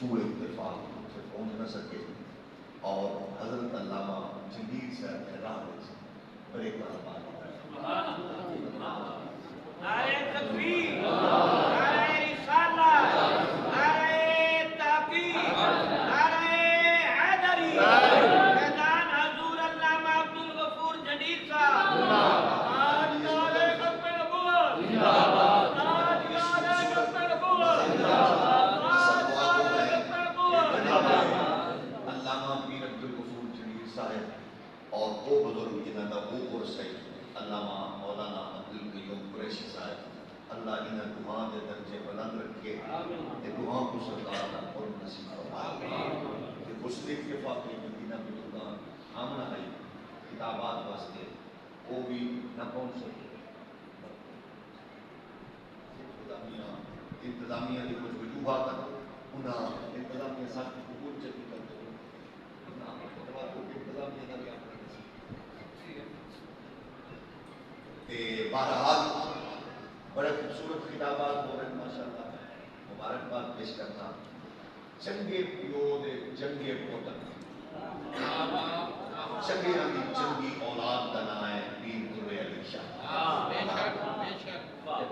سوء اتفاق سے پہنچ نہ سکے اور حضرت علامہ جنید صاحب کے راہ سے اور ایک بار بات نعرہ تکبیر، نعرہ رسالت، نعرہ تحقیق، نعرہ حیدری، فیضان حضور علامہ عبدالغفور جنید صاحب، آج نعرہ ختم نبوت، آج نعرہ ختم نبوت، آج نعرہ ختم نبوت۔ علامہ پیر عبدالغفور جنید صاحب اور وہ بزرگ جنہاں دا وہ قرص ہے علامہ مولانا عبدالقیوم قریشی صاحب، اللہ انہیں دعا دے درجے بلند رکھے کہ دعا کو سرکار نہ اور نصیب فرمائے کہ مسلم کے فاقے مدینہ بزرگان آمنہ آئی کتابات واسطے وہ بھی نہ پہنچ سکے۔ انتظامیہ کی کچھ وجوہات انہاں انتظامیہ ساتھ قبول چکی کرتے ہیں انتظامیہ کا بھی اپنا بہرحال بڑے خوبصورت خطابات ہو رہے ہیں ماشاءاللہ، مبارکباد پیش کرنا چنگے پیو دے چنگے پوتن چنگے دی چنگی اولاد کا نام ہے پیر در علی شاہ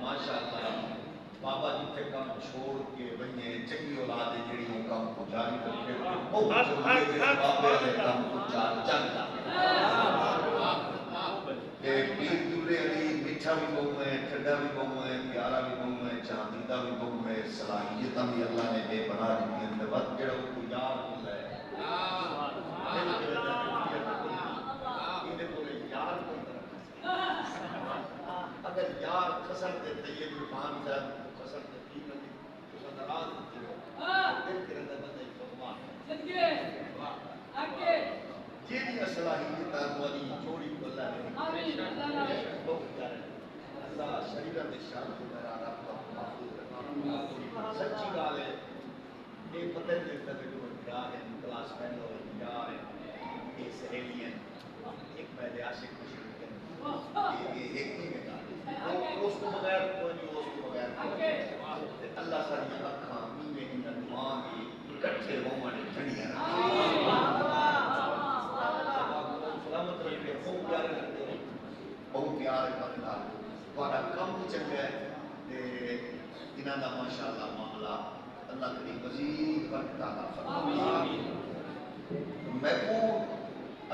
ماشاءاللہ۔ بابا جی تے کام چھوڑ کے بنے چنگی اولاد ہے جڑی وہ کام کو جاری رکھے بہت ضروری ہے بابے دے کام کو جاری چنگا پیر در علی میٹھا بھی بہو ہے، ٹھڈا بھی بہو ہے، پیارا بھی بہو ہے، چاندیدہ بھی بہو ہے، صلاحیتاں بھی اللہ نے بے بنا دیتی ہیں وقت جڑا کو یار ہوتا ہے اگر یار خسر دے طیب الرحمان صاحب کو خسر دے تین نبی تو صدرات ہوتے ہو دل کے رندہ بندہ ہی فرمان یہ بھی صلاحیتاں والی جوڑی کو اللہ نے بہت پیارے اللہ شریعت شان کو میرا رب کو محفوظ رکھنا سچی گال ہے یہ پتہ نہیں لگتا کہ جو کیا ہے کلاس فیل ہو یار ہے یہ سہیلی ہیں ایک پہلے عاشق کو شروع کریں یہ ایک ہی میں اس کو بغیر کوئی نہیں اس کو بغیر کوئی اللہ ساری اکھاں میوے ان دعا کی اکٹھے ہونے جھڑیاں سلامت رکھے بہت پیارے لگتے ہیں بہت پیارے بندہ تھوڑا کم چنگا ہے انہاں دا ماشاءاللہ معاملہ اللہ کریم مزید برکت عطا فرمائے۔ میں کو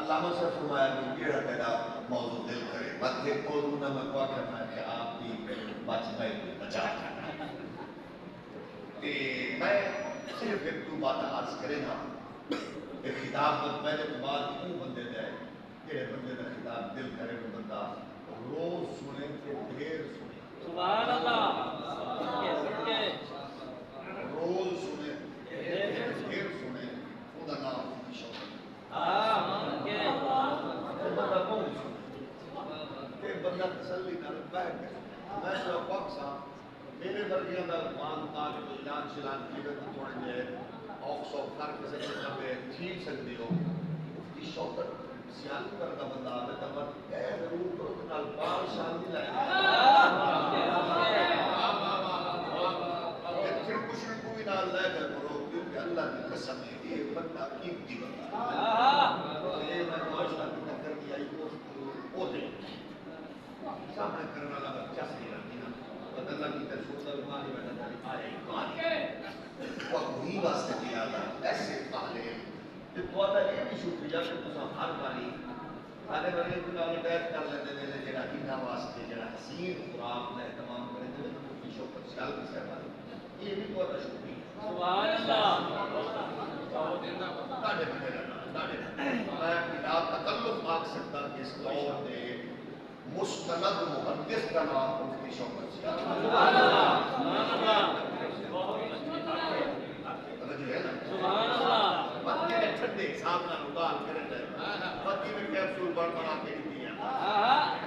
علامہ سے فرمایا کہ یہ میرا موضوع دل کرے بات ایک موضوع نہ میں کو کرنا ہے کہ آپ بھی بچ میں بچا کرنا میں صرف ایک دو بات عرض کرے نا ایک خطاب میں نے بعد کیوں بندے دے یہ بندے کا خطاب دل کرے وہ بندہ روز سنے تو ڈھیر سنے سبحان اللہ روز سنے ڈھیر سنے خدا نام شوق بندہ کون سنے بندہ تسلی نہ بیٹھ گئے میں جو وقت سا میرے درگیاں دا مان طالب اعلان شلان کی تو تھوڑے جے آکس آف کر کے سکتے ٹھیک سکتے ہو مفتی شوکت سیاسی کرتا بندہ آتا ہے تب اے ضرور کرو کہ نال بار شان دی لائے پھر کچھ بھی کوئی نال لائے گا کرو کیونکہ اللہ کی قسم ہے یہ بندہ قیمتی بندہ یہ میں معاشرہ کی ٹکر کی آئی وہ دے سامنے کرنا لگا بچہ صحیح رہتی نا اللہ کی ترشوہ دا بیماری بیٹھا تھا آئے ایمان وہی واسطے دیا تھا ایسے پہلے کہ تو یہ بھی شکریہ کہ تسا ہر باری آنے والے کو نال بیعت کر لیتے ہیں جڑا انہاں واسطے جڑا حسین خوراک نے تمام کرے تے کی شکر سیال کی صاحب یہ بھی بہت شکریہ سبحان اللہ تاڑے بندے میں بلا تکلف آکھ سکتا کہ اس دور دے مستند محدث کا نام مفتی شوکت سیال سبحان اللہ سبحان اللہ بچے نے ٹھنڈے حساب نہ نگال کرے جائے بچی میں کیپسول بنا کے دی ہیں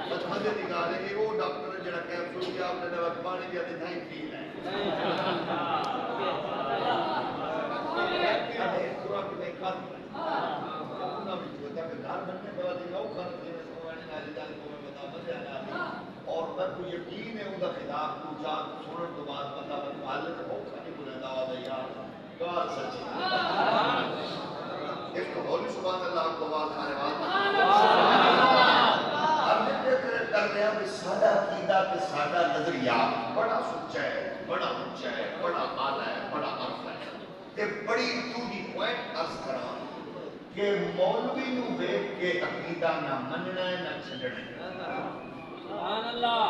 بس مزے دی گال ہے کہ وہ ڈاکٹر جڑا کیپسول کیا آپ نے وقت پانی دیا تے نہیں پی ہے پورا کتے کھات نہ بھی جو تک گھر بننے دوا دی گا وہ کھات دی سوانی نہ جان کو میں بتا مزے آ جاتی اور میں کو یقین ہے ان کا خلاف کو جان سنن تو بعد بندہ حالت ہو کھانی بولے دعوا دے یار بات سچی اس کو بولی سبحان اللہ کو بات کھانے والا ہم نے کر رہے ہیں سادہ عقیدہ کہ سادہ نظریہ بڑا سچا ہے بڑا اونچا ہے بڑا اعلیٰ ہے بڑا عرف ہے تے بڑی ٹو دی پوائنٹ عرض کراں کہ مولوی نو دیکھ کے عقیدہ نہ مننا ہے نہ چھڈنا ہے سبحان اللہ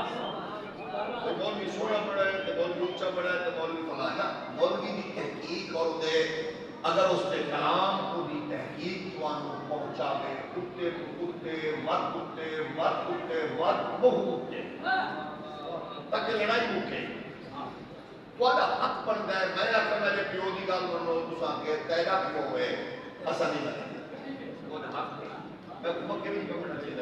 تو مولوی سونا پڑا ہے تو مولوی اونچا پڑا ہے تو مولوی فلانا مولوی دی تحقیق اور دے اگر اس کے کلام کو دی تحقیق توانو پہنچا دے کتے کتے ود بہت کتے تاکہ لڑائی مکے تھوڑا حق بنتا ہے میں آخر میرے پیو کی گل منو تساں کہ تیرا پیو ہوئے اصل نہیں بنتا وہ حق میں مکے بھی کمنا چاہیے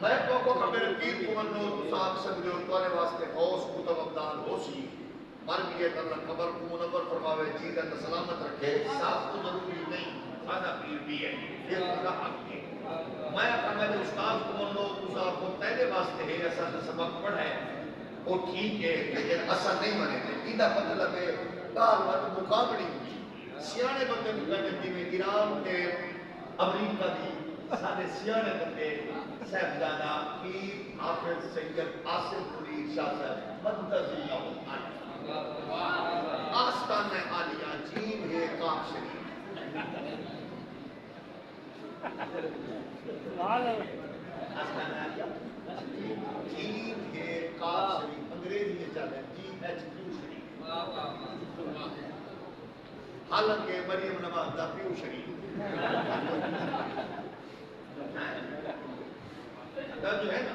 میں کو میرے پیر کو منو تساں آکھ سکتے ہو تمہارے واسطے غوث کتب ابدال ہوسی مر گئے اللہ قبر کو منور فرماوے جی کا سلامت رکھے صاحب کو ضروری نہیں سادہ پیر بھی ہے یہ کا حق ہے میں آخر میرے استاد کو منو تساں کو تیرے واسطے ہے ایسا سبق پڑھا ہے وہ ٹھیک ہے لیکن اثر نہیں بنے تھے ایدہ مطلب ہے کال وقت مقابلی سیانے بندے مقابلی میں ایران کے امریکہ دی سارے سیانے بندے صاحبزادہ پیر حافظ سید آصف مرید شاہ صاحب منتظر اللہ آستان عالیہ جیم ہے کام شریف آستان عالیہ جیم ہے کام شریف انگریزی میں چل ہے جیم ایچ کیو شریف حالانکہ مریم نواز دا پیو شریف جو ہے نا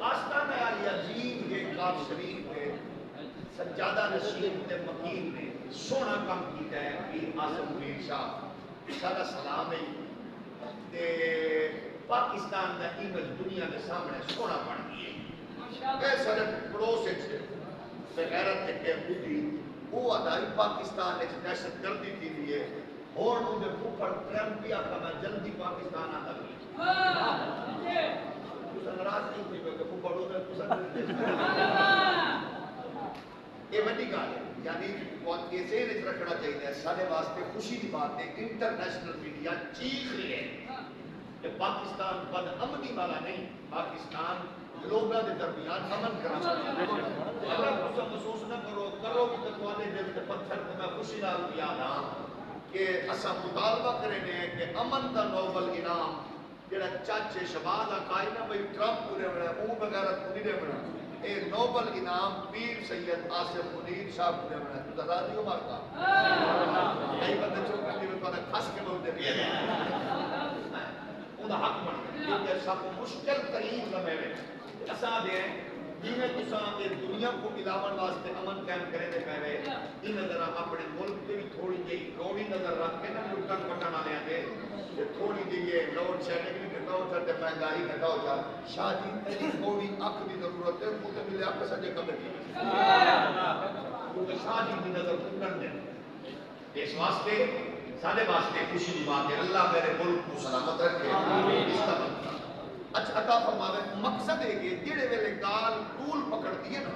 آستان عالیہ جیم ہے کام شریف ہے سجادہ نشین تے مکین نے سونا کام کیتا ہے پیر آصف مرید شاہ سارا سلام ہے تے پاکستان دا ایمیج دنیا کے سامنے سونا بن گئی ہے سارے پڑوس تے غیرت تے کہ بوٹی وہ ادائی پاکستان وچ دہشت گردی تھی ہے اور ان دے اوپر ٹرمپ بھی آتا میں جلدی پاکستان آتا بھی تساں ناراض نہیں تھی کہ اوپر ادھر تساں یہ بڑی گل ہے یعنی بہت کیسے رکھنا چاہیے سارے واسطے خوشی کی بات ہے انٹرنیشنل میڈیا چیخ رہی ہے کہ پاکستان بد امنی والا نہیں پاکستان لوگوں کے درمیان امن کرنا اگر تم محسوس نہ کرو کہ تمہارے دل کے پتھر کو میں خوشی نال یاد ہاں کہ اسا مطالبہ کریں کہ امن کا نوبل انعام جڑا چاچے شباد آکائی نا بھئی ٹرمپ پورے بنا او بغیرت پوری دے بنا اے نوبل انعام پیر سید آصف مرید شاہ پورے بنا تو راضی ہو مارکا یہی بندے چوکن دیو تو نے کھس کے بولتے بھی ہے انہا حق بن گیا کیونکہ سب مشکل ترین لمحے میں اسا دے جنہیں تساں یہ دنیا کو ملاون واسطے امن قائم کرے دے پہلے ان ذرا اپنے ملک کے بھی تھوڑی جی گوڑی نظر رکھ کے نا لٹن پٹن والے دے تھوڑی جی یہ لوڈ شیڈنگ بھی گھٹاؤ چاہتے مہنگائی گھٹاؤ چاہ شادی تیری تھوڑی اکھ دی ضرورت ہے وہ ملے آپ سجے کمر کی کیونکہ شادی کی نظر پٹن دے اس واسطے سارے واسطے خوشی دی بات ہے اللہ میرے ملک کو سلامت رکھے اس کا مطلب اچھا عطا فرماوے مقصد ہے کہ جڑے ویلے گال ٹول پکڑ دیے نا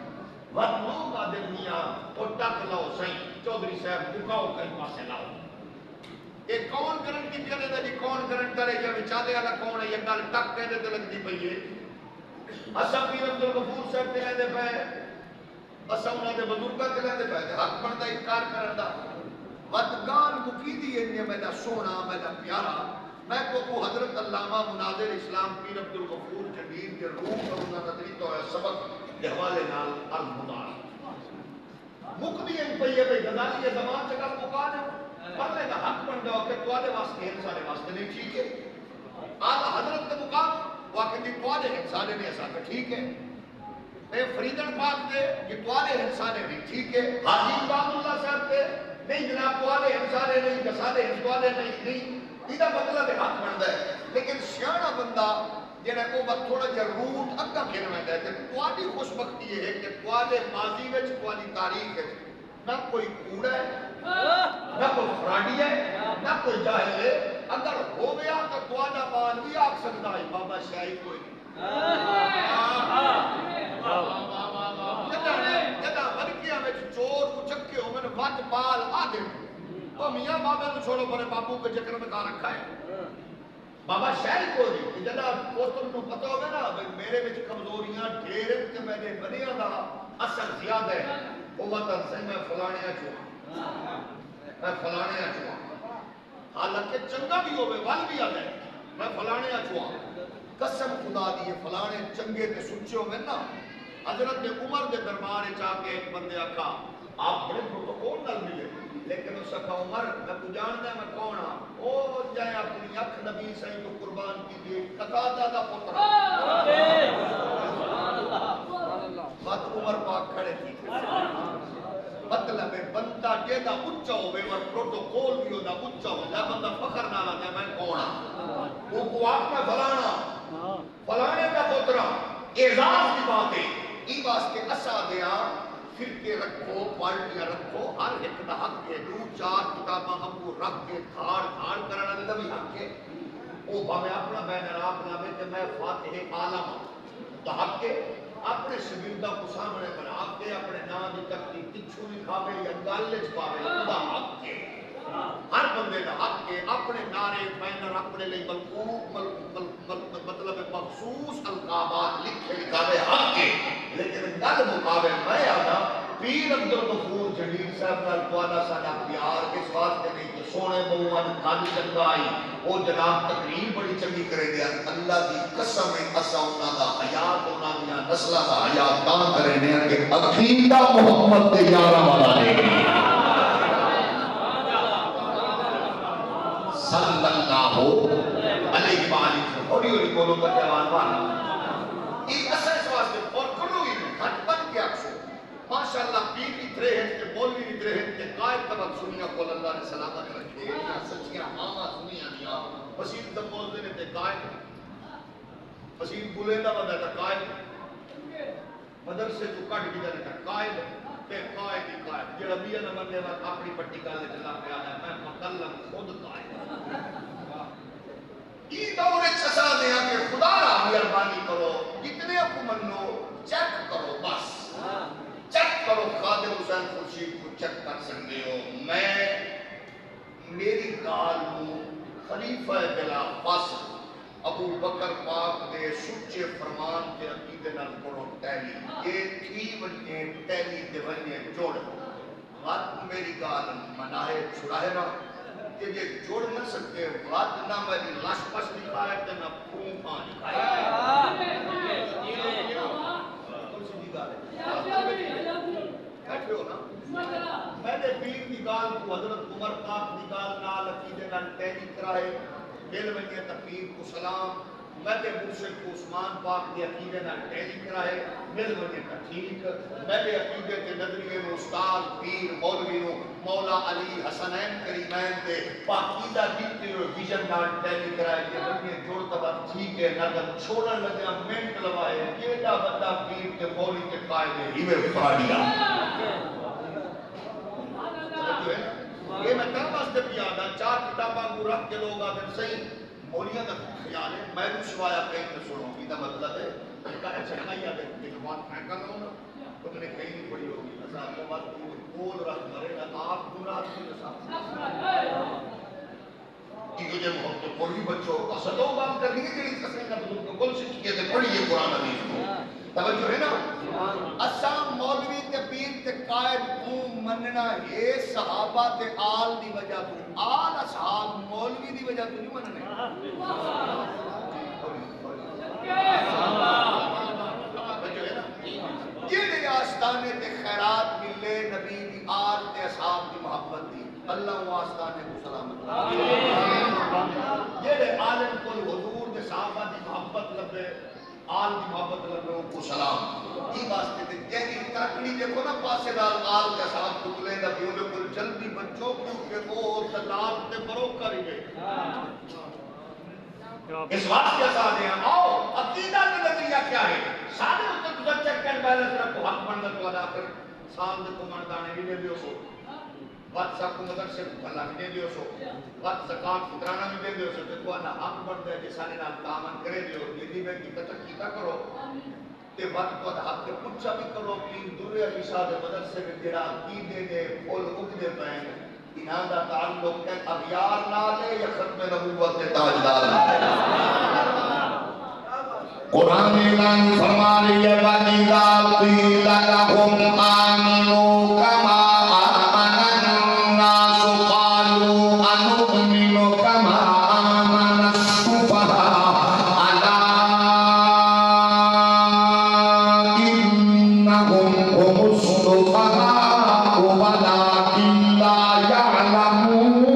وقت لوگ آدھے میاں اور ٹک لاؤ سائیں چودھری صاحب دکھاؤ کئی پاسے لاؤ یہ کون کرن کی کرے دا جی کون کرن کرے جب چاہتے والا کون ہے یہ گال ٹک کہہ دے لگ دی پئی ہے اسا پیر عبد الغفور صاحب تے لے پے اسا انہاں دے بزرگاں تے لے پے حق بندا انکار کرن دا وقت گال مقیدی ہے میرا سونا میرا پیارا میں کو حضرت علامہ مناظر اسلام پیر عبد الغفور جدید کے روح اور انہاں نظری تو سبق کے حوالے نال المدار مقدی ان پہ یہ بھئی غزالی یہ زمان سے کل مقا دے پڑھنے کا حق بن جاؤ کہ توالے واسطے انسانے واسطے نہیں ٹھیک ہے آلہ حضرت کے مقام واقعی دی توالے انسانے نہیں ایسا کہ ٹھیک ہے اے فریدن پاک دے یہ توالے انسانے نہیں ٹھیک ہے حاجی امام اللہ صاحب دے نہیں جناب توالے انسانے نہیں کسالے انسانے نہیں یہ مطلب حق بنتا ہے لیکن سیاح بندہ جنہیں کو بات تھوڑا جا روٹ اگا پھر میں ہے کہ توالی خوش بختی یہ ہے کہ توالے ماضی میں توالی تاریخ ہے نہ کوئی کوڑا ہے نہ کوئی فراڈی ہے نہ کوئی جاہل ہے اگر ہو گیا تو توالا مان بھی آگ سکتا ہے بابا شاہی کوئی نہیں جدہ ورکیاں میں چور کو چکے ہو میں نے وقت پال آدم تو میاں بابے کو چھوڑو پرے بابو کے چکر میں کہاں رکھا ہے بابا شاید کو جی کہ جناب پوتر کو پتہ ہوگا نا میرے وچ کمزوریاں ڈھیر ہیں کہ میں نے بنیا دا اثر زیادہ ہے وہ وطن سے میں فلانے چوہاں حالانکہ چنگا بھی ہوئے وال بھی آ جائے میں فلانے چوہاں قسم خدا دیئے فلانے چنگے تے سچے ہوئے نا حضرت عمر دے دربار چاہ کے ایک بندے آکھا آپ بڑے پروٹوکول نال ملے لیکن اس کا عمر میں تو جانتا ہے میں کون ہاں او جائے اپنی اکھ نبی سائیں کو قربان کی دیئے قطادہ دا پتر بات عمر پاک کھڑے تھی مطلب ہے بندہ جیدہ اچھا ہوئے اور پروٹوکول بھی ہوتا اچھا ہوتا ہے بندہ فخر نہ لاتا ہے میں کون ہاں وہ کو آپ میں فلانے کا پترہ اعزاز کی باتیں ای واسطے اسا دیا فرقے رکھو پارٹیاں رکھو ہر ایک دا حق کے دو چار کتاباں ہم کو رکھ کے دھاڑ کرنا دا بھی حق کے او باوے اپنا بینر آپ نامے کہ میں فاتح عالم دا حق کے اپنے شگردہ کو سامنے بنا کے اپنے نام دی تکلیف تچھو نہیں کھاوے یا گالج پاوے دا حق کے ہر بندے دا حق کے اپنے نعرے بینر اپنے لئے مطلب مخصوص القابات لکھے لکھاوے حق کے لیکن گل مقابل میں آنا پیر عبدالغفور جلیل صاحب نال کوادہ سانا پیار اس واسطے نہیں کہ سونے بہوان کھالی چنگا آئی وہ جناب تقریر بڑی چنگی کرے دیا اللہ کی قسم ہے اسا انہا دا حیات انہا دیا نسلہ دا حیات تاں کرے دیا کہ عقیدہ محمد دے یارہ والا دے گئی صلی اللہ علیہ وآلہ ہوڑی ہوڑی بولو کا جوان والا ایک اثر اس واسطے اور کلو ہی ہٹ بن کے اکسو ماشاءاللہ پیر اترے ہیں کہ مولوی اترے ہیں کہ قائد طبق سنیا کول اللہ نے سلامت رکھے سچیاں ماما سنیا دیا وسیل تب بولتے نے تے قائد وسیل بولیندہ بندہ تھا قائد مدرسے تو کٹ بھی جانے تھا قائد تے قائد ہی قائد جڑا بھی نہ مننے وقت اپنی پٹی کالے چلا پہ آنا میں مکلم خود قائد یہ دور چسا دیا کہ خدا را مہربانی کرو جتنے اپو منو چیک کرو بس چیک کرو خادم حسین خورشید کو چیک کر سکتے ہو میں میری کال ہوں خلیفہ بلا فاصل ابو بکر پاک دے سچے فرمان کے عقیدے نال کرو ٹیلی یہ تھی ونجے ٹیلی دے ونجے جوڑ بات میری کال مناہے چھڑائے نا کہ یہ جوڑ نہ سکتے بات نہ میری لاش پاس دکھائے تے نہ پھون پان دکھائے بیٹھے ہو نا میں نے پیر نگال کو حضرت عمر پاک نگال نال عقیدے نال ٹیلی کرائے دل ونجے تقریر کو سلام میں نے مرشد کو عثمان پاک دی عقیدے نال ٹیلی کرائے مل ونجے کا ٹھیک میں نے عقیدے کے نظریے میں استاد پیر مولوی نو مولا علی حسنین کریمین دے پاکیزہ دیتے ہوئے ویژن نال ٹیلی کرائے کہ ونجے جوڑ تبا ٹھیک ہے نگر چھوڑن لگے منٹ لوائے یہ دا بندہ پیر کے مولی کے قائدے ہی میں فراڈیا یہ میں کہاں باستے بھی آدھا چار کتاباں کو رکھ کے لوگ آدھر صحیح مولیاں کا خیال ہے میں بھی سوایا کہیں میں سنوں گی دا مطلب ہے کہ اچھا آئی آدھے ایک بات میں کر رہا ہوں نا تو میں نے کہیں نہیں پڑھی ہوگی ایسا کو بات کول رکھ مرے گا آپ گناہ کی نصاب کی جو جب ہم تو پڑھی بچوں اصلوں بات کرنی ہے جنہی قسمیں کا بزرگ کو کل سکھیے تھے پڑھئیے قرآن حدیث کو توجہ ہے نا اسام مولوی تے پیر تے قائد کو مننا ہے صحابہ تے آل دی وجہ تو آل اصحاب مولوی دی وجہ تو نہیں مننے یہ لئے آستانے تے خیرات ملے نبی دی آل تے اصحاب دی محبت دی اللہ وہ آستانے کو سلامت یہ لئے عالم کل حضور دے صحابہ دی محبت لبے آل دی محبت لگوں کو سلام یہ واسطے تھے جہنی ترکڑی دیکھو نا پاسے دال آل کے ساتھ کتلے دا بیولے کل جلدی بچوں کیونکہ وہ تلاب تے بروک کری گئے اس واسطے ساتھ ہیں آؤ عقیدہ کا نظریہ کیا ہے سارے اس تک گزر چیک کر بیلنس رکھو حق بندت والا پھر سال دے کو مردانے بھی دے دیو سو وقت سب کو مدر سے اللہ بھی دے دیو سو وقت زکاة فطرانہ بھی دے دیو سو تو آنا حق بند ہے جسانے نال تامن کرے دیو یہ دی میں کی تتقیدہ کرو تے تے وقت کو حق کے پچھا بھی کرو پین دورے علی شاہ دے مدرسے میں تیرا عقیدے دے پھول اگدے پین انہاں دا تعلق ہے اغیار نالے یا ختم نبوت کے تاجدار نالے قرآن اعلان فرما رہی ہے وَإِذَا قِيلَ لَهُمْ آمِنُوا كَمَا آمَنَ النَّاسُ قَالُوا أَنُؤْمِنُ كَمَا آمَنَ السُّفَهَاءُ أَلَا إِنَّهُمْ هُمُ السُّفَهَاءُ وَلَكِنْ لَا يَعْلَمُونَ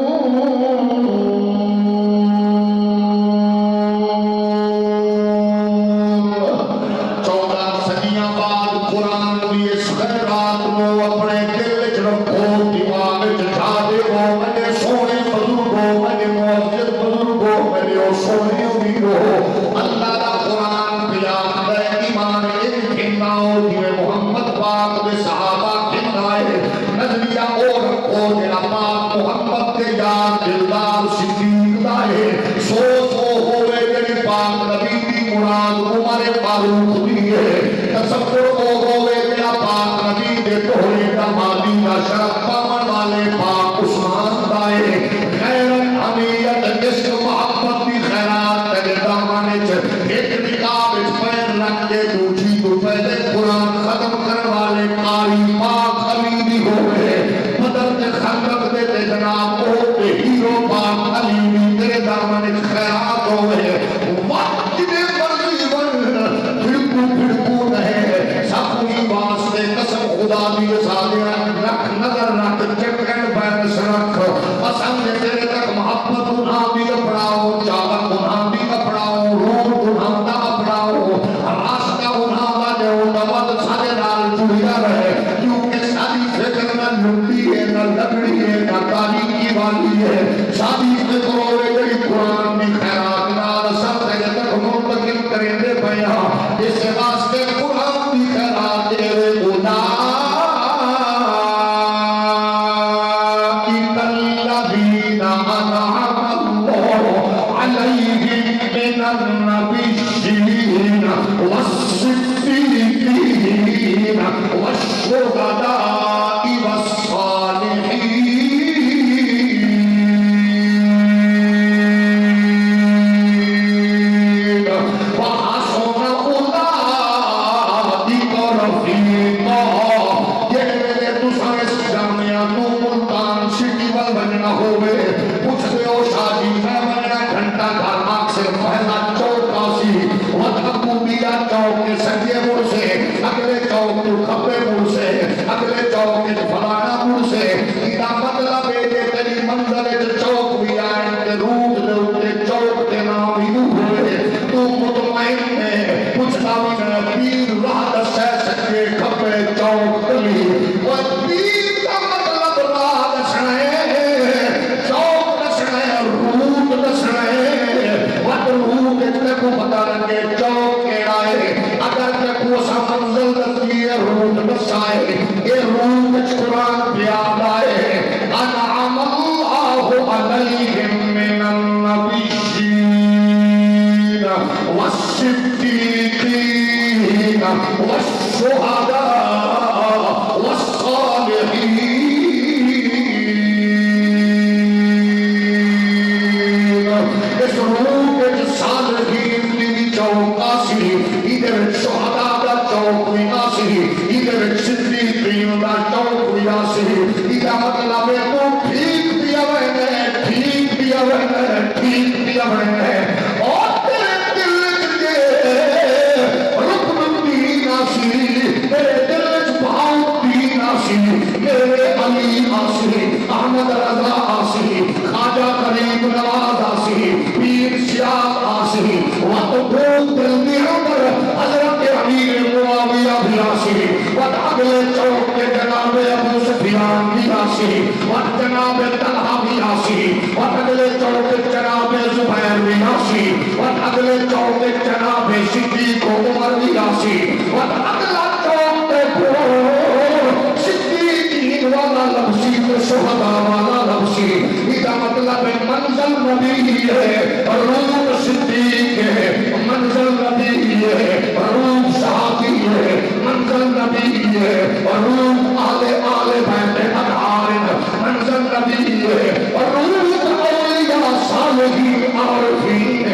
منزل نبی ہے، روح صحابی نبی اور روح آل بیت اطہار منزل نبی اور روح اولیاء صالحین عارفین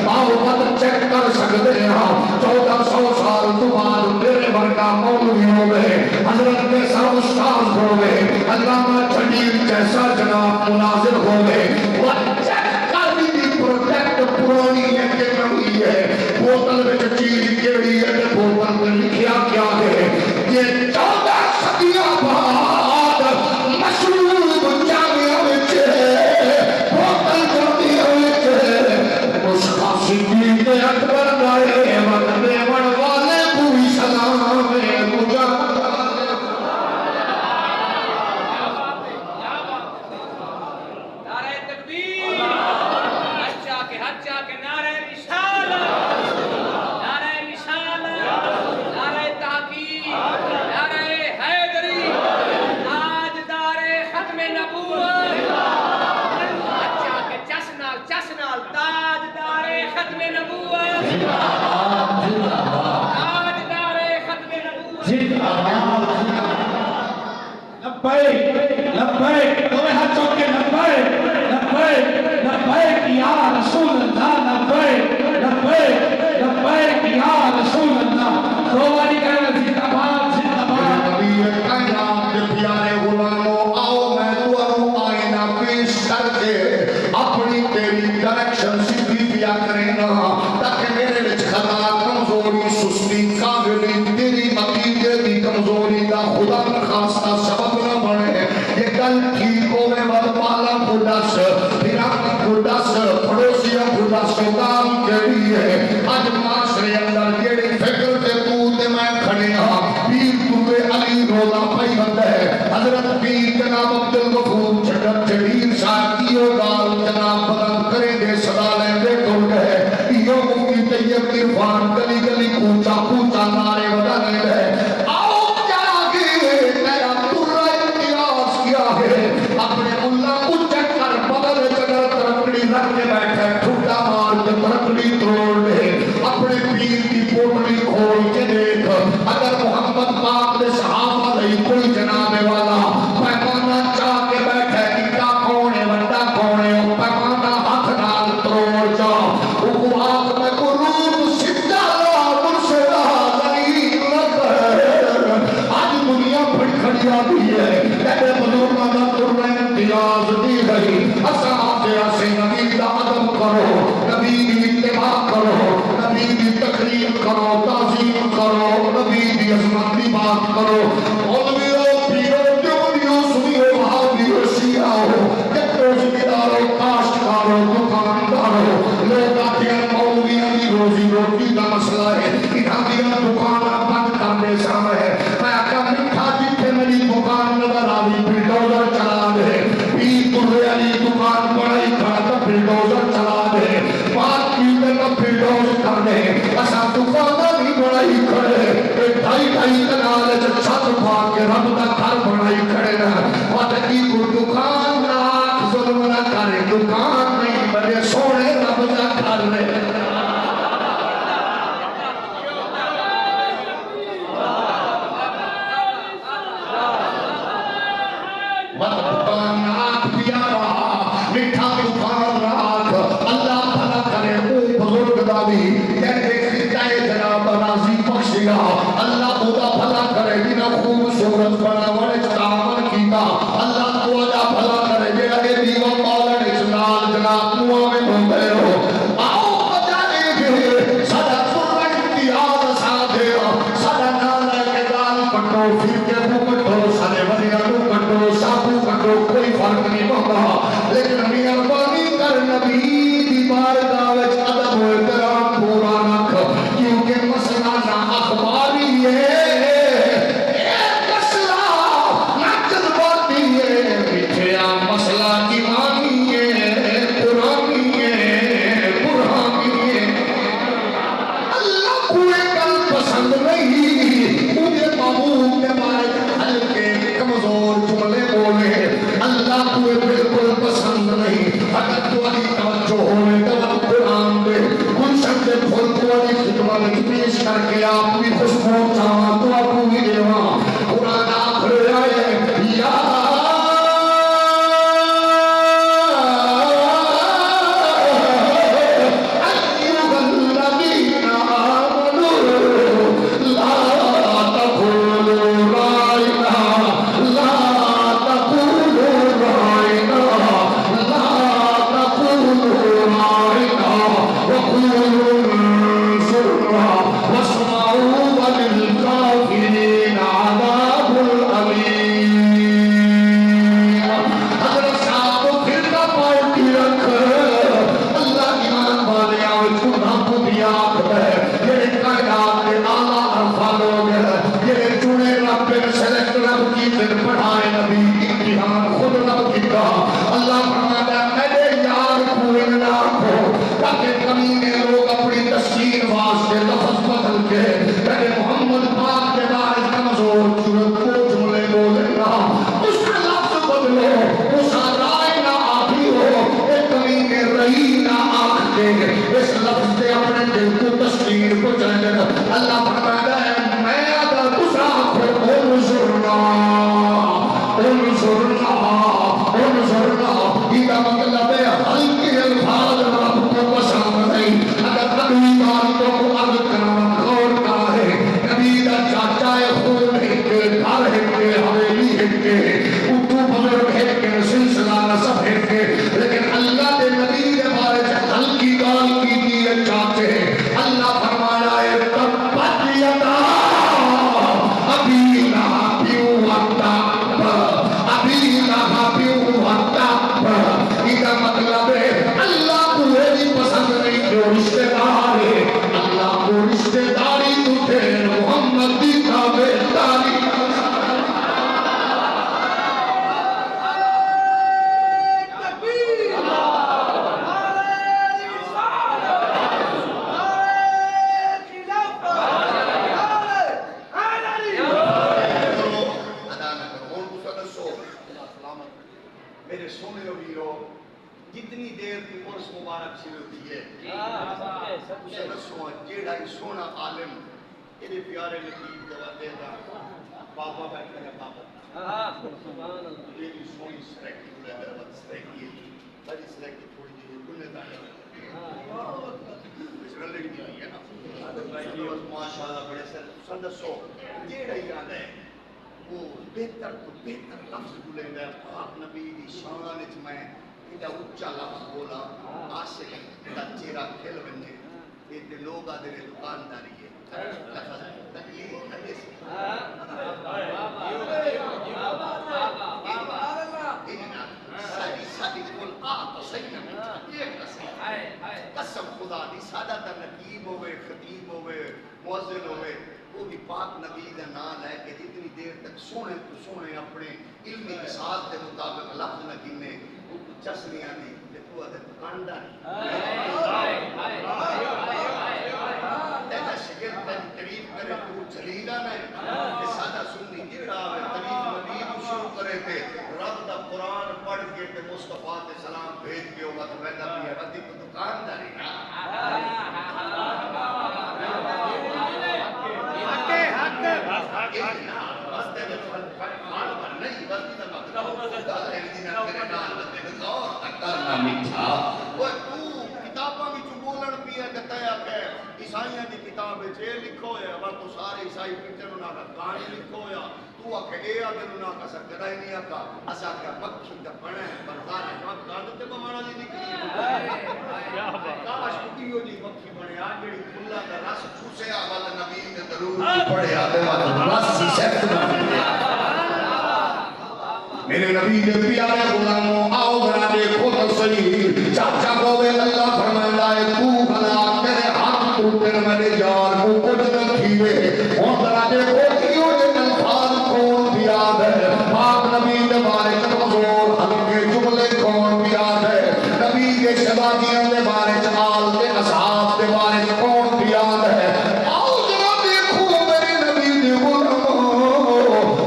آؤ بات چیک کر سکتے ہیں 1400 سال تو بعد میرے ورگا مولوی ہوئے حضرت کے سب استاذ ہوئے علامہ جلیل جیسا جناب مناظر ہوئے وہ چیک کر دی پروٹیکٹ پرانی ہے کہ نوی ہے بوتل میں چیز کیڑی ہے بوتل میں لکھیا کیا ہے یہ 14 صدیاں بعد مشروب جامعہ وچ بوتل جامعہ وچ اس صدیق اکبر دائے مدنے من والے پوری سلام مجھا نعرہ تکبیر حجہ کے نعرہ رسالت نعرہ رسالت نعرہ تحقیق نعرہ حیدری تاجدار ختم نبوت حجہ کے چسنال تاجدار ختم نبوت تاجدار ختم نبوت لبیک تمہیں ہاتھ چوک کے لبیک یا رسول اللہ لبیک یا رسول اللہ روانی کرنا زندہ باد نبی کائنات کے پیارے غلاموں آؤ میں تو آئینہ پیش کر کے اپنی تیری ڈائریکشن سیدھی پیا کریں نا تاکہ میرے وچ خطا کمزوری سستی کاملی تیری عقیدے دی کمزوری دا خدا نخواستہ سبب نہ بنے یہ گل ٹھیک ہوئے وقت پالا کو دس پیرانی کو دس پڑوسیوں کو دس کام کری ہے آج معاشرے اندر جیڑی فکر تے تو تے میں کھڑے ہاں پیر توے علی روزہ پائی بند ہے حضرت پیر جناب عبدالغفور چکر جلیل صاحب کیوں گال جناب بلند کرے دے صدا لے دے ٹوٹ گئے یہ مفتی طیب عرفان گلی گلی کوچا کوچا نعرے بدلے گئے آؤ جاگے میرا پورا امتیاز کیا ہے اپنے اللہ کو چیک کر بدل جگر ترکڑی رکھ کے بیٹھے ٹھوٹا مار کے ترکڑی توڑ دے اپنے پیر کی پوٹلی کھول کے دیکھ اگر محمد پاک دے صحابہ نہیں کوئی جناب والا پیمانہ چاہ کے بیٹھے کتا کونے بندہ کونے پیمانہ ہاتھ ڈال توڑ جا حکومات میں قروب سجدہ مرشدہ زلیل لگ آج دنیا بڑی کھڑی آتی ہے تیرے بزرگاں دا ترین امتیاز دی گئی اساں سے نبی دا ادب کرو نبی دی اتباع کرو نبی دی تقریر کرو تعظیم کرو نبی دی عظمت دی بات کرو مولویو پیرو دیوبندیو سنیو وہابیو شیعہ جتو زمیندارو کاشتکارو دکاندارو لوگ آتے ہیں مولویوں دی روزی روٹی کا مسئلہ ہے انہاں دیاں دکاناں بند کرنے سامنے ہے میں آقا میٹھا جتھے میری دکان نظر آوی بلڈوزر چلا دے پیر ترے علی دکان بڑائی کھڑا بلڈوزر چلا دے بات کی کا بلڈوز کر دے اسا دکانہ بھی بڑائی کھڑے ایک ڈھائی کنال چھت پا کے رب دا گھر بڑائی کھڑے نا وقت کی کو دکان نہ ظلم نہ کرے دکان نہیں بڑے سونے رب دا گھر رہے دکان آنکھ پیارا میٹھا دکان راکھ اللہ بھلا کرے او بزرگ داوی کہتے خطائے جناب راضی بخشے گا اللہ خدا بھلا کرے جنہ خوبصورت بناونے تعامل کیتا اللہ خدا بھلا کرے جنہ کے دیوہ پالن اچنال جناب موامے بھومے ہو آؤ بجانے گے سادہ فرن امتیاز سادھے سادہ نانا کے گال پٹو پھر کے پٹو سادے ونیا تو پٹو سابو پٹو کوئی فرق نہیں پڑتا لیکن میاں میرے سونے ویرو جتنی دیر کی عرس مبارک شروع ہوئی ہے اسے دسو جیڑا ہی سونا عالم یہ پیارے لطیف جواب دے گا بابا بیٹھے ہیں بابا یہ بھی سونی سریکی ہوئے دروت سریکی ہے بڑی سریکی تھوڑی جی کننے دانا اس رلے کی نہیں ہے نا ماشاءاللہ بڑے سے سندسو جیڑا ہی آدھا ہے وہ بہتر تو بہتر لفظ بولے گا پاک نبی دی شان وچ میں ایڈا اونچا لفظ بولا عاشق دا چہرہ کھل بنے یہ تے لوگ آدھے دکانداری ہے لفظ تکلیف حدیث ساری کول تو صحیح نہ ایک قسم خدا دی سادہ تا نقیب ہوئے خطیب ہوئے مؤذن ہوئے وہ بھی پاک نبی دا نام لے کے جتنی دیر تک سونے تو سونے اپنے علمی حساب کے مطابق لفظ نہ گنے وہ چسنیاں دی تے تو ادھر دکاندار تیرا شکل تیری تعریف کرے تو جلیلہ نہیں یہ سادہ سنی جیڑا ہے تعریف نبی کو شروع کرے تھے رب دا قرآن پڑھ کے تے مصطفیٰ تے سلام بھیج کے ہوگا تو ویدہ بھی ہے ودی کو دکانداری نا عیسائیاں دی کتاب ہے لکھو ہے اب تو سارے عیسائی پیچھے نہ کا کہانی لکھو ہے تو اکھے اے اگے نہ کا سکدا ہی نہیں آکا اسا کیا مکھی دا بنا ہے بردار ہے وقت گاند تے بمانا دی نکلی کیا بات کاش کیو دی مکھی بنیا جڑی کھلا دا رس چوسیا والا نبی دے درود پڑھیا تے رس شفت بن میرے نبی دے پیارے غلاموں آؤ ذرا دیکھو تو صحیح چاچا کوے اللہ فرمایا ہے تو بھلا تیرے ہاتھ تو تیرے میرے یار کو کچھ نہ کیوے اور ذرا دیکھو کیوں یہ الفاظ کون بھی یاد ہے پاک نبی دے بارے میں حضور ہلکے جملے کون بھی یاد ہے نبی کے شہزادیاں دے بارے میں آل کے اصحاب دے بارے میں کون بھی یاد ہے آؤ ذرا دیکھو میرے نبی دے غلاموں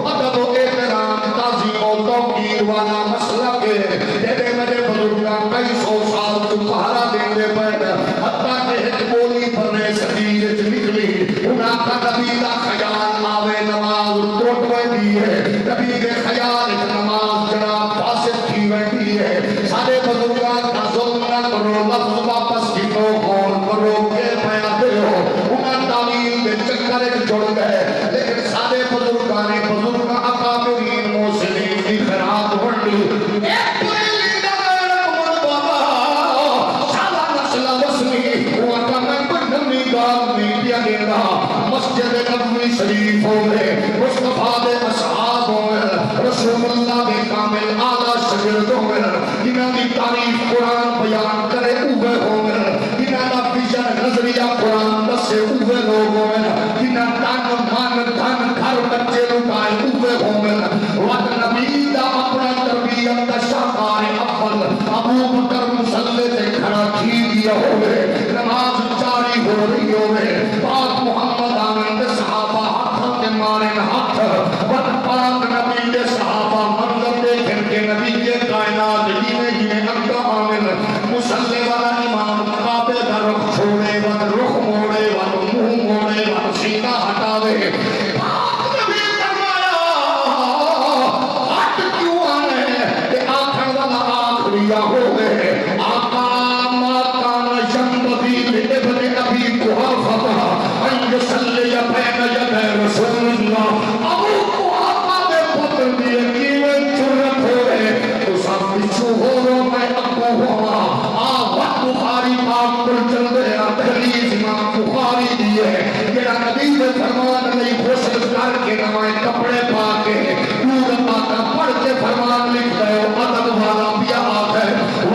ادب و احترام تعظیم و توقیر والا مسئلہ کے تیرے میرے بزرگاں کئی سو سال تو پہارا دیندے پڑے حتیٰ کہ ایک بولی پرنے سدیر چ نکلی انہاں کا نبی دا خیال آوے نماز ٹوٹ ویندی ہے نبی کے خیال ایک نماز جناب فاسد تھی ویندی ہے سارے بزرگاں کا ظلم نہ کرو لفظ واپس کیوں کون کرو کہ بیان دے ہو انہاں تعویل دے چکر ایک جڑ گئے لیکن سارے بزرگاں نے بزرگاں اکابرین موسلین کی خیرات ونڈی ایک پوری لیڈر عمر بابا سالہ نسلہ وسمی وہاں میں کوئی نمی گام نہیں دیا دینا مسجد نبوی شریف ہوئے مصطفیٰ دے اصحاب ہوئے رسول اللہ دے کامل آلہ شگرد ہوئے جنہاں دی تعریف قرآن بیان کرے اوہ ہوئے جنہاں دا ویژن نظریہ قرآن دسے اوہ لوگ ہوئے جنہاں تن من دھن گھر بچے لٹائے اوہ ہوئے وقت نبی دا اپنا تربیت دا شاہکار اول ابو بکر مسلح تے کھڑا کی دیا ہوئے نماز جاری ہو رہی ہوئے پاک محمد آمین دے صحابہ ہاتھ کے مارے ہاتھ وقت پاک نبی دے صحابہ منظر دیکھن کے نبی کے کائنات جینے اگا آمین مسلح والا امام کعبے دا رخ چھوڑے وقت رخ موڑے وقت منہ موڑے وقت سینہ ہٹاوے پاک نبی فرمایا ہٹ کیوں آنے کہ آخر والا آخریہ ہوئے آقا ما کان ينبغي لابن ابي قحافه ان يصلي بين يدي رسول الله ابو قحافہ دے پتر دی کیویں جرت ہوئے تو سب پچھو ہو میں ابو ہوا وقت بخاری پاک پر چل گیا تحریز امام بخاری دیئے جیڑا نبی دے فرمان نہیں غسل کر کے نوائے کپڑے پا کے دور پاکا پڑھ کے فرمان لکھ گئے ادب والا بیات ہے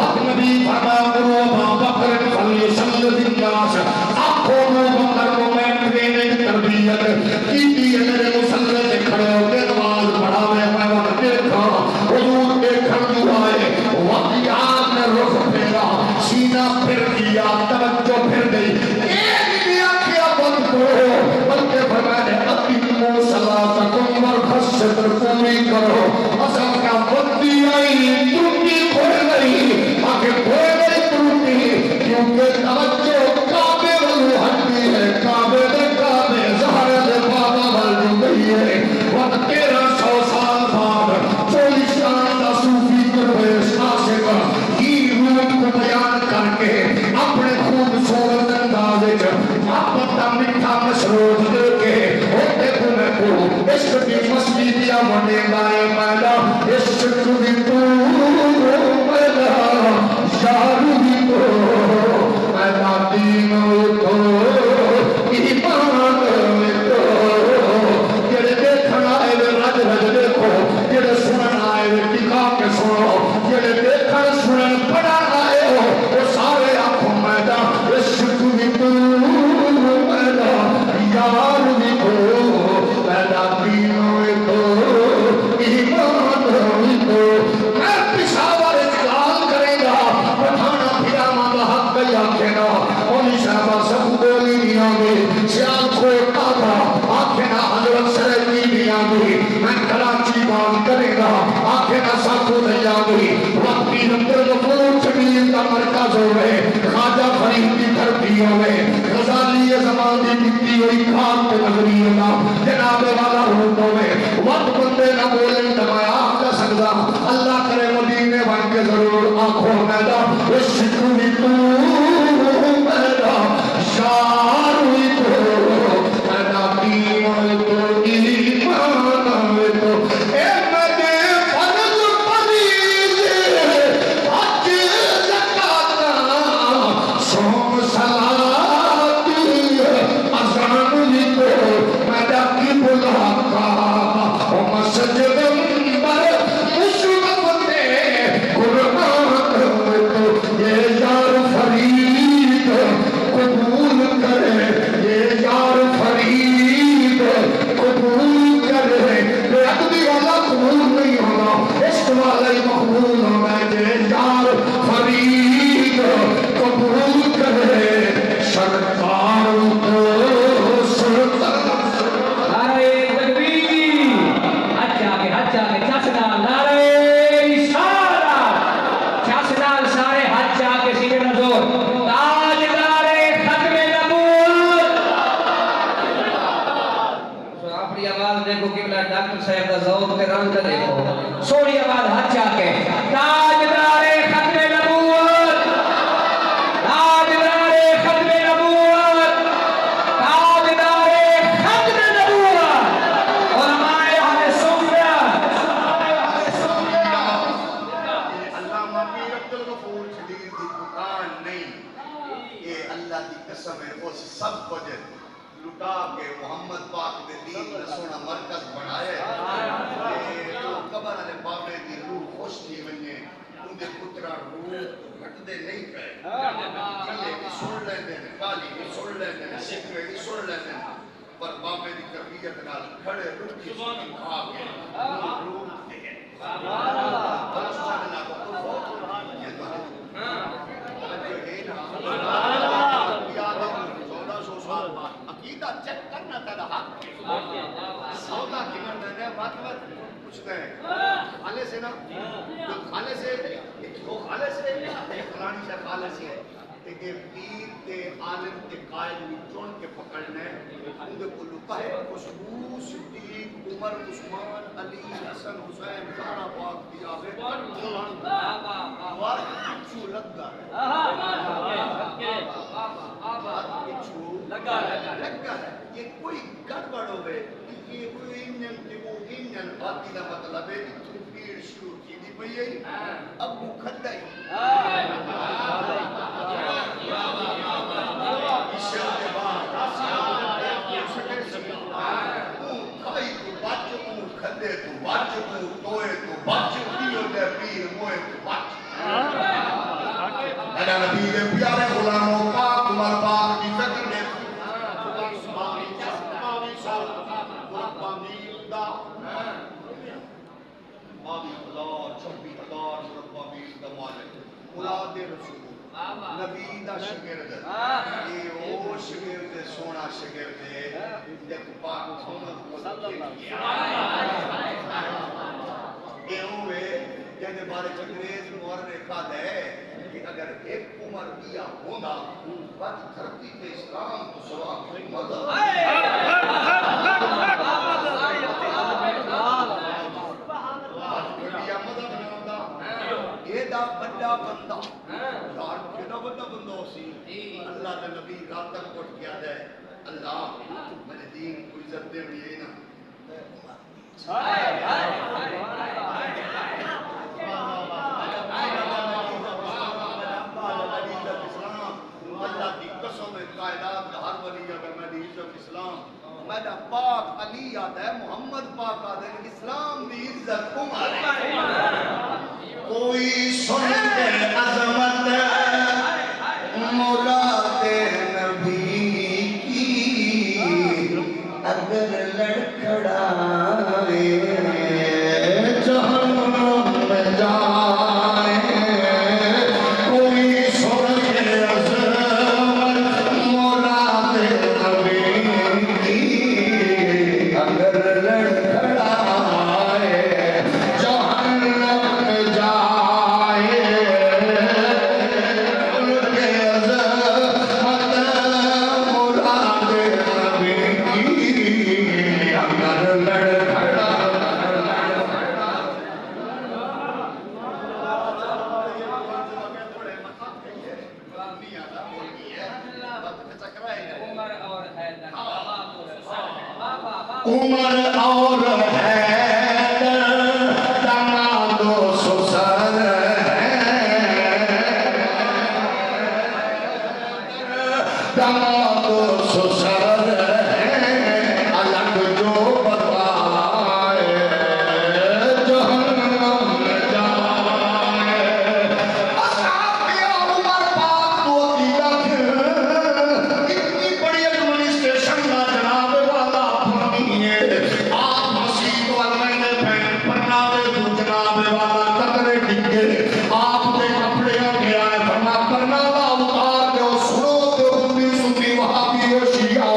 عشق بھی تو میرا یار بھی تو میرا دین بھی تو ایمان بھی تو اے میرے فرض فریضے حج زکات صوم صلاۃ اذان بھی تو میرا قبلہ کا مسجد سوڑی آواز ہاتھ چاہ کے تاجدار ختم نبوت، تاجدار ختم نبوت، تاجدار ختم نبوت، علماء اہل سنت۔ علامہ میر عبدالغفور شدید دی دکان نہیں، یہ اللہ دی قسم ہے اس سب کچھ لٹا کے محمد پاک دے دین نے سونا مرکز بنایا ہے۔ قبر والے بابے دی روح خوش تھی ونجے ان دے پترا روح گھٹ دے نہیں پے کلے بھی سن لیندے نے، کالی بھی سن لیندے نے، سکھے بھی سن لیندے نے، پر بابے دی تربیت نال کھڑے رکھی سنی کھا کے روح دے گئے۔ سبحان اللہ کو یہ تو ہے عقیدہ چیک کرنا تیرا حق ہے۔ سودا کی مردہ بات پوچھتے ہیں خالے سے نا جو خالے سے وہ خالے سے ایک فلانی سے خالے سے ایک پیر تے عالم تے قائد بھی چون کے پکڑنے ان کے کو لکا ہے خوشبو صدیق عمر عثمان علی حسن حسین زہرا پاک دیا ہے وار پچھو لگا ہے لگا ہے یہ کوئی گڑبڑ ہوئے یہ کوئی انجن تے وہ انجن باقی دا مطلب ہے تو پیر شروع کی دی پئی ہے اب وہ کھدا ہے عشاء کے بعد کھائی تو بچ کو کھدے تو بچ کو توئے تو بچ پیو دے پیر موئے تو بچ اے نبی دے پیارے غلاموں پاک عمر پاک دی فکر نے اولاد رسول نبی دا شگرد یہ او شگرد سونا شگرد ہے جب پاک محمد کو لکھے یہ ہوئے کہنے بارے انگریز مورخ ہے کہ اگر ایک عمر دیا ہونا بات دھرتی پہ اسلام تو سوا محمد بڑا بندہ یار کیڑا بڑا بندہ سی اللہ دا نبی رات تک اٹھ گیا ہے اللہ میرے دین کو عزت دے بھی ہے نا اللہ کی قسم کائنات ہر ولی اگر میں عزت اسلام میرا پاک علی آتا ہے محمد پاک آتا ہے اسلام دی عزت عمر کوئی سن کے عظمت مولاد نبی کی اگر لڑکھڑائے جہنم میں جائے کوئی سن کے عظمت مولاد نبی کی اگر لڑکھڑائے جہنم میں جائے عمر اور حیدر داماد و سسر داماد و سسر الگ جو بتائے جہنم میں جائے اصحاب عمر پاک تو دیدہ پھر اتنی بڑی ایڈمنسٹریشن کا جناب والا فرمیے آپ مسیح والے نے پہن پرناوے تو جناب والا قدرے ڈگے آپ نے کپڑے آگے آئے فرما پرناوا اتار دے سنو دے بندی سنی وہابی و شیعہ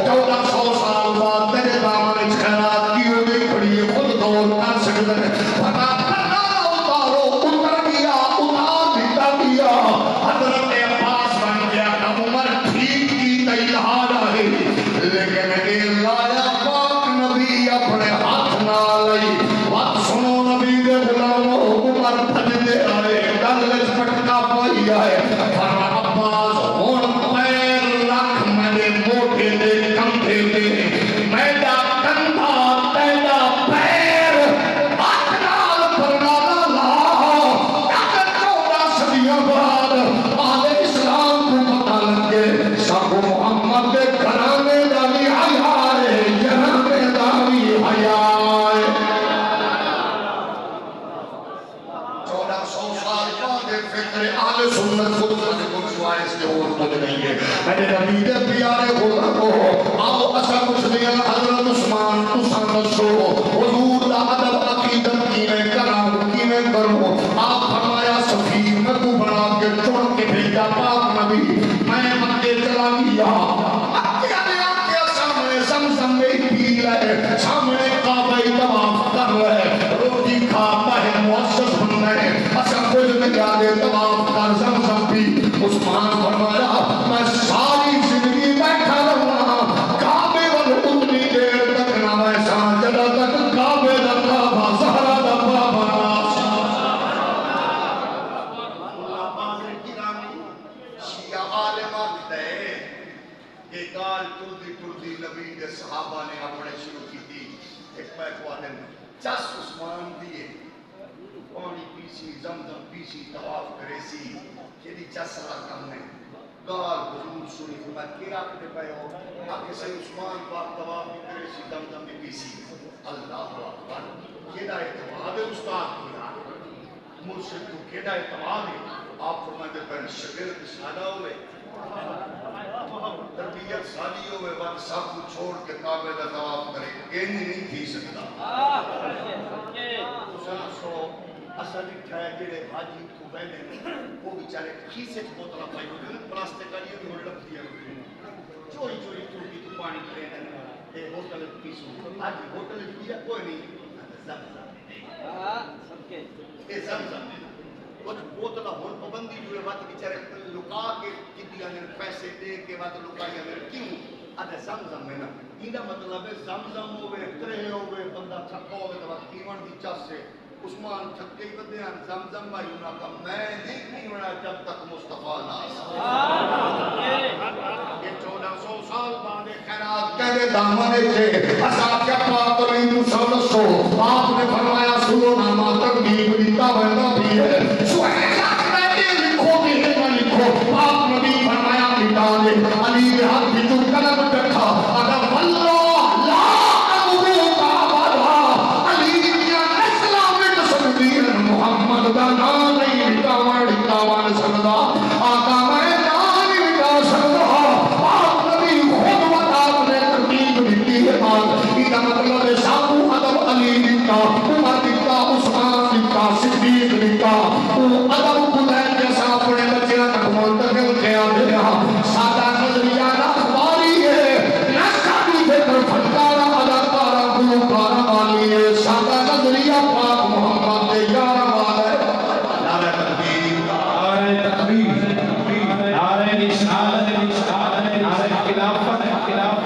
1400 سال بعد تیرے دامن خیرات کی ہوئی کھڑی خود دور کر سکتے ہیں فرما پرناوا اتارو اتر گیا اتار دیتا گیا حضرت عباس بن گیا عمر ٹھیک کی تیار آئی لیکن اے لایا پاک نبی اپنے ہاتھ نہ لئی بات سنو نبی دے غلاموں عمر بھج دے آئے گلچ پٹکا پائی آئے فرما عباس ہون پیر رکھ میرے موٹے دے کندھے دے میڈا کندھا تیرا پیر ہاتھ نال پرنالا لا اگر 14 صدیاں بعد آل اسلام کو پتہ لگے سب محمد دے گھرانے دا بھی حیا ہے جہانے دا بھی حیا ہے 1400 سال بعد فکر اہل سنت خود نے کچھ وائس کے اور کچھ نہیں ہے میرے نبی دے پیارے غلاموں آؤ اسا کچھ دیا حضرت عثمان تساں دسو حضور دا ادب عقیدت کیویں کراں کیویں کروں آپ فرمایا سفیر میں تو بنا کے چن کے بھیجا پاک نبی میں مکے چلا گیا مکے والے آکے سامنے زمزم میں پی لے سامنے کعبہ طواف کر لے روٹی کھا پہ معزز بن رہے اسا کچھ میں کیا دے طواف کر زمزم پی عثمان فرمایا میں ساری زندگی بیٹھا رہا کعبے وال اتنی دیر تک نہ ویسا جدا تک کعبے دا کعبہ زہرا دا بابا شیعہ عالمہ دے یہ گال ٹردی نبی دے صحابہ نے اپنے شروع کی تھی ایک بیک والے چس عثمان دیئے پانی پیسی زمزم پیسی طواف کرے سی کیلی چس رہا کم ہے گال حضور سنی فرمایا کیا کتے پہ ہو آکے سے عثمان پاک طواف کرے سی زمزم بھی پیسی اللہ اکبر کیڑا اعتماد ہے استاد کیا مرشد تو کیڑا اعتماد ہے آپ فرماتے پہن شگرد سادہ ہوئے تربیت سادی ہوئے وقت سب کو چھوڑ کے کعبے دا طواف کرے کہنی نہیں تھی سکتا اصل لکھا ہے جڑے حاجی کو بیٹھے وہ بیچارے کھیسے بوتل پائی ہوئی پلاسٹک کا یہ بھی لگ دیا چوری چوری چوری تو پانی کرے a hotel passive Haji hotel پیا کوئی نہیں زمزم اے زمزم کچھ بوتل ہون پابندی جو بات بیچارے لکا کے کتیا نے پیسے دے کے بات لکایا نے کیوں ادھے زمزم میں نا یہ مطلب ہے زمزم ہوئے ترے ہوئے بندہ تھکا ہوئے تو پیون دی چس سے عثمان تھکے ہی بدے ہیں زمزم بھائی انہاں کا میں نہیں پیونا جب تک مصطفیٰ نہ یہ 1400 سال بعد خیرات کہنے دامنے چھے اسا کیا پاک رہی مسلسو آپ نے فرمایا سنو نامہ ترغیب دیتا بہنا بھی ہے سوہیلا میں لکھو بھی ہے نہ لکھو آپ نبی فرمایا مٹا دے علی کے ہاتھ کی جو قلم رکھا اگر واللہ لا امرو کعبہ علی دیا اسلامک سندین محمد دا نام نہیں لکھاوان سکتا آقا میں نام نہیں لکھا سکتا آپ نبی خود وقت آپ نے ترتیب دیتی ہے بات یہ مطلب ہے سابو ادب علی لکھا عمر لکھا عثمان لکھا صدیق لکھا ادب خدای جیسا اپنے بچے تک منتقل کیا دیا سادہ نظریہ نہ اخباری ہے نہ شادی فکر فنکارہ اداکارہ گلوکارہ والی ہے سادہ نظریہ پاک محمد دے یار والا ہے نعرہ تکبیر نعرہ رسالت نعرہ خلافت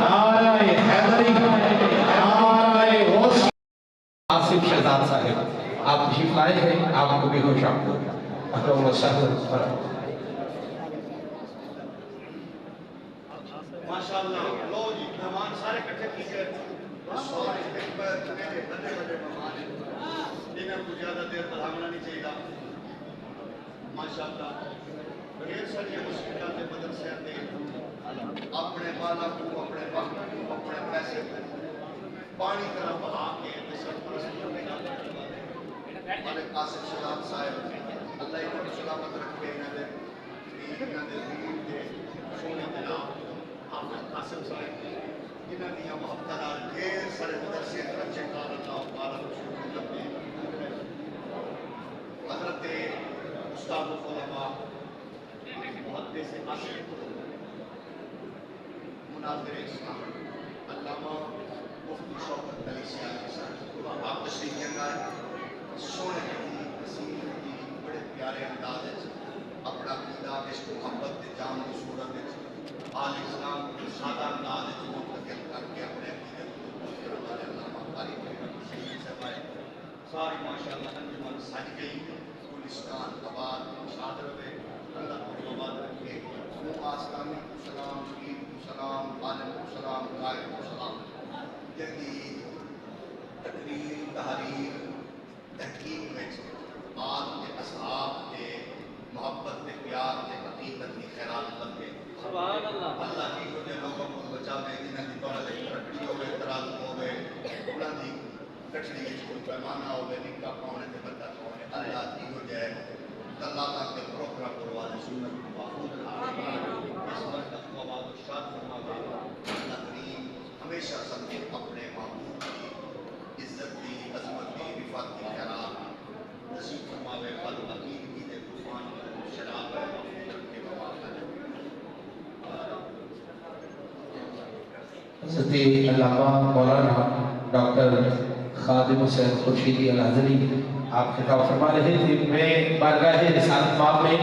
نعرہ حیدری نعرہ غوث آصف شہزاد صاحب آپ تشریف لائے ہیں آپ کو بھی خوش آمدید اکرم وسہلا ماشاءاللہ لو جی مہمان سارے کٹھے کی گئے ماشاءاللہ ڈھیر ساری مشکلات کے مدرسے نے اپنے مالا کو اپنے وقت کو اپنے پیسے کو پانی طرح بہا کے سرپرستی میں ملک قاسم سلام صاحب اللہ انہوں نے سلامت رکھے انہوں نے ضرور کے سونے جناب حافظ قاسم صاحب انہوں نے محبت ڈھیر سارے مدرسے بچے کار اللہ تعالیٰ حضرت استاد العلماء محدث عاشق مناظر اسلام علامہ مفتی شوکت علی سیاسی صاحب آپ تشریف لے آئے سونے کی نصیب کی بڑے پیارے انداز اپنا عقیدہ عشق محبت کے جام کی صورت آل اسلام کو سادہ انداز منتقل کر کے اپنے عقیدے کو علامہ قاری ساری ماشاءاللہ انجمن سج گئی گلستان آباد شاد رہے اللہ کو آباد رکھے آسلامی کو سلام شریف کو سلام عالم کو سلام قائد کو سلام جدید تقریر تحریر تحقیق میں آج کے اصحاب کے محبت کے پیار کے حقیقت کی خیرات بن گئے سبحان اللہ اللہ کی وجہ لوگوں کو بچا میں جنہیں کی طور سے ترقی ہوئے ترازم ہوئے انہوں کی کٹڑی کی کوئی پیمانہ ہوئے نکا پاؤنے کے بندہ پاؤنے اللہ کی وجہ اللہ کا کے پروگرام کروانے سنت کو محفوظ رہا اس مرکز کو آباد و شاد فرماوے اللہ کریم ہمیشہ سب کے اپنے محبوب کی عزت کی عظمت کی رفعت کی خیرات نصیب فرماوے قلب حقیق کی دے طوفان شراب ہے محفوظ کے بواقع حضرت علامہ مولانا ڈاکٹر خادم حسین خورشیدی الازہری آپ خطاب فرما رہے تھے. میں بارگاہ رسالت مآب میں